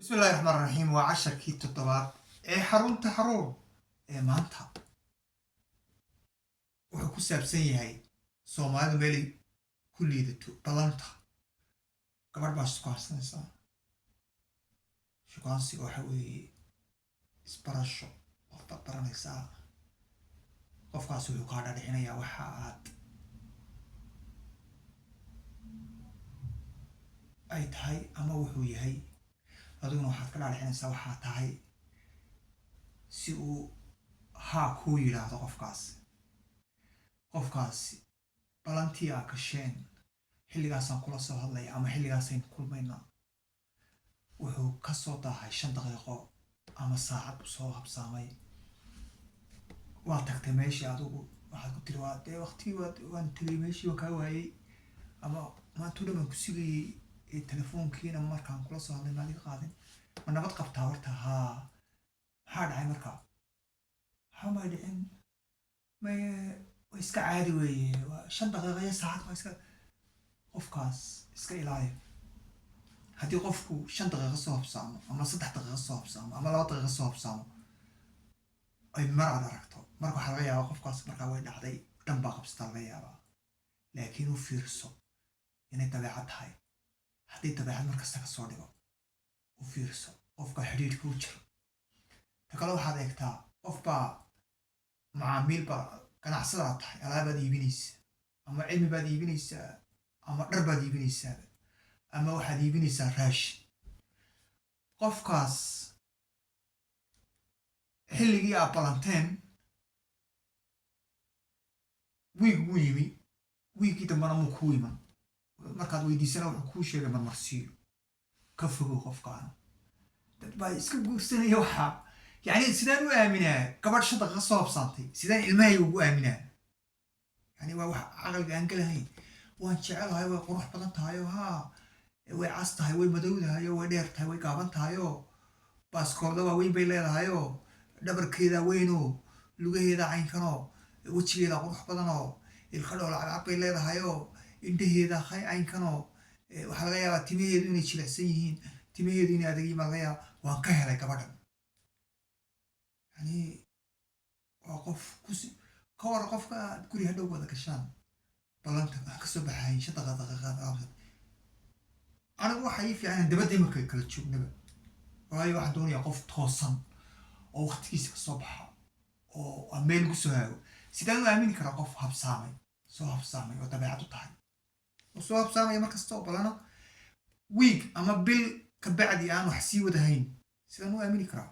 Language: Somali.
بسم الله الرحمن الرحيم وعشر كي تطبات حرون تحرون maanta wuxuu ku saabsan yahay Soomaalidu meelay ku liidato balanta gabadh baa shukaansanaysaa shukaansiga waxa weeye isbarasho qof baad baranaysaa qofkaas wuxuu kaa dhadhicinayaa waxa aad ay tahay ama wuxuu yahay adiguna waxaad ka dhadhicinaysaa waxaa tahay si uu haa kuu yidhaahdo qofkaasi balantii aa gasheen xilligaasaan kula soo hadlaya ama xilligaasaynu kulmaynaa wuxuu ka soo daahay 5 daqiiqo ama saacad u soo habsaamay waa tagtay meeshii adigu waxaad ku tiri waa dee waqtigii waan tegay meeshii waa kaa waayey ama maanta dhamaan ku sugayey telefoonkiina markaan kula soo hadlay maadiga qaadin ma nabad qabtaa horta haa maxaa dhacay markaa waxaa may dhicin may iska caadi weeye waa 5 daqiiqo iyo saacad waa iska qofkaas iska ilaali haddii qofku 5 daqiiqo soo habsaamo ama 3 daqiiqo soo habsaamo ama 2 daqiiqo soo habsaamo ay mar aad aragto marka waxaa laga yaabaa qofkaas markaa way dhacday dhan baa qabsataa laga yaabaa laakiin u fiirso inay dabeecad tahay haddii dabeecad markasta ka soo dhigo u fiirso qofka xidhiidhka u jiro ta kale waxaad eegtaa qof baa macaamiil baa ganacsadaad tahay alaabaad iibinaysa ama cilmi baad iibinaysaa ama dhar baad iibinaysaa ama waxaad iibinaysaa raashin qofkaas xilligii aad balanteen wiig wuu yimi wiigii dambana muu kuu iman markaad weydiisana wuxuu kuu sheegay marmarsiiyo ka fogow qofkaana dad baa iska guursanaya waxaa يعني سيدان وآمنة قبل شطة غصوب صانتي سيدان الماي وآمنة يعني واحد عقل قال هاي وان شعلها هاي وقروح بطنتها هاي وها وعصتها هاي ومدودها هاي وديرتها هاي قابنتها هاي بس كوردا وين بيلها هاي دبر كذا وينو لقيه ذا عين كنو وتشي ذا قروح بطنه الخلو العقل بيلها هاي انتهي ذا خاي عين كنو وحلقيا تميه دوني تشيل سيين تميه دوني أدري ما غيا وان كهلا كبرنا يعني وقف كور قف كوري هدو وذاك الشان بلانت كسب حي شطة دقيقة أنا واحد في يعني دبدي مركي كل تشوف نبى وهاي واحد دوني يقف توصل أو وقت كيس الصبح أو أميل قصها سيدان أمين كرا قف هبسامي سو هبسامي وتبعته تحي وسو هبسامي مركز تو بلانا ويك أما بيل كبعدي أنا حسي ودهين سيدان أمين كرا